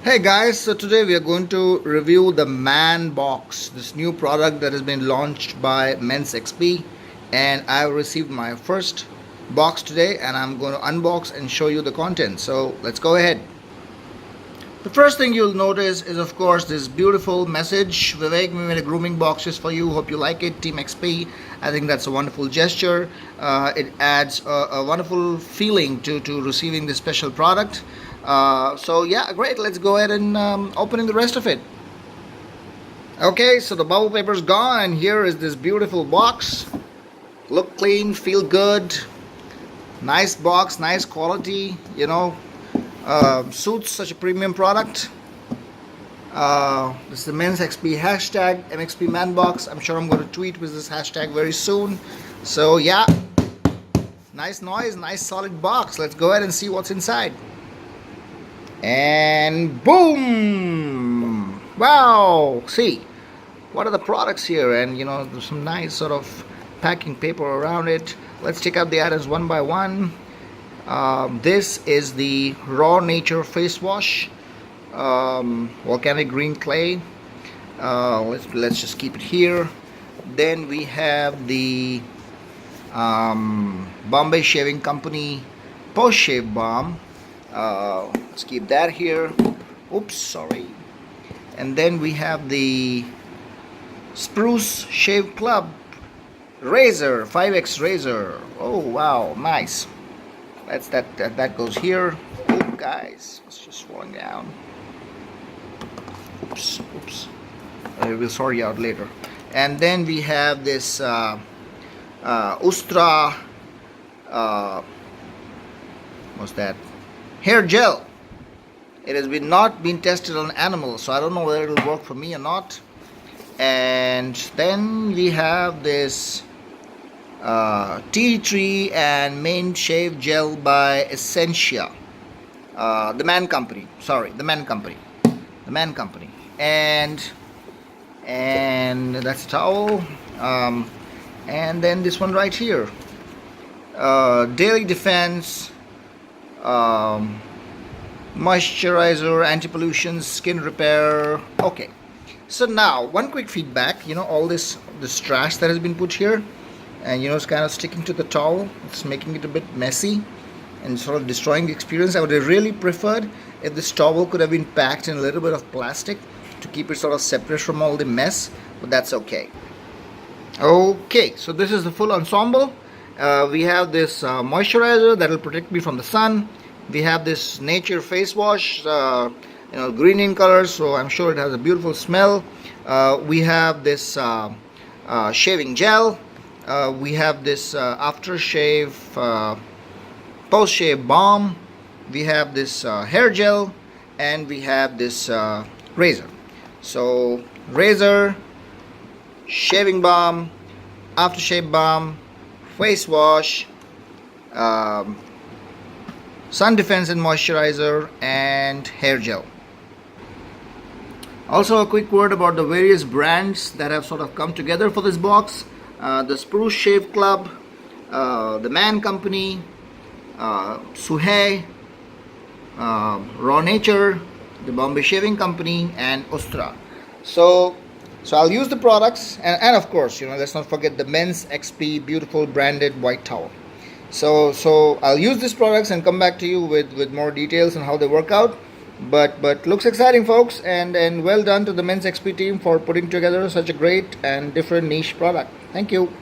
Hey guys, so today we are going to review the Man Box, this new product that has been launched by Mensxp, and I received my first box today and I'm going to unbox and show you the content. So let's go ahead. The first thing you'll notice is of course this beautiful message. Vivek, we made a grooming box just for you. Hope you like it, Team XP. I think that's a wonderful gesture. It adds a wonderful feeling to receiving this special product. So yeah, great. Let's go ahead and opening the rest of it. Okay, so the bubble paper's gone and here is this beautiful box. Look clean, feel good. Nice box, nice quality, suits such a premium product. This is the Mensxp hashtag MXP Manbox. I'm sure I'm going to tweet with this hashtag very soon. So yeah, nice noise, nice solid box. Let's go ahead and see what's inside. And boom! Wow! See, what are the products here? And there's some nice sort of packing paper around it. Let's check out the items one by one. This is the Raw Nature face wash, volcanic green clay. Let's just keep it here. Then we have the Bombay Shaving Company post shave balm. Let's keep that here. Oops, sorry. And then we have the Spruce Shave Club razor, 5x razor. Oh wow, nice. That goes here. Oh guys, it's just falling down. Oops. We'll sort you out later. And then we have this Ustra. What's that? Hair gel. It has not been tested on animals, so I don't know whether it'll work for me or not. And then we have this tea tree and mane shave gel by Essentia, the Man Company. And that's a towel. And then this one right here, Daily Defense moisturizer, anti-pollution, skin repair. Okay, so now one quick feedback. All this trash that has been put here, and it's kind of sticking to the towel. It's making it a bit messy and sort of destroying the experience. I would have really preferred if this towel could have been packed in a little bit of plastic to keep it sort of separate from all the mess, but that's okay. Okay, so this is the full ensemble. We have this moisturizer that will protect me from the sun. We have this nature face wash, green in color, so I'm sure it has a beautiful smell. We have this shaving gel. We have this aftershave post shave balm. We have this hair gel, and we have this razor. So razor, shaving balm, aftershave balm, face wash, sun defense and moisturizer, and hair gel. Also a quick word about the various brands that have sort of come together for this box. The Spruce Shave Club, the Man Company, Suhey, Raw Nature, the Bombay Shaving Company, and Ustra. So I'll use the products, and of course, let's not forget the Mensxp beautiful branded white towel. So I'll use these products and come back to you with more details on how they work out. But looks exciting, folks, and well done to the Mensxp team for putting together such a great and different niche product. Thank you.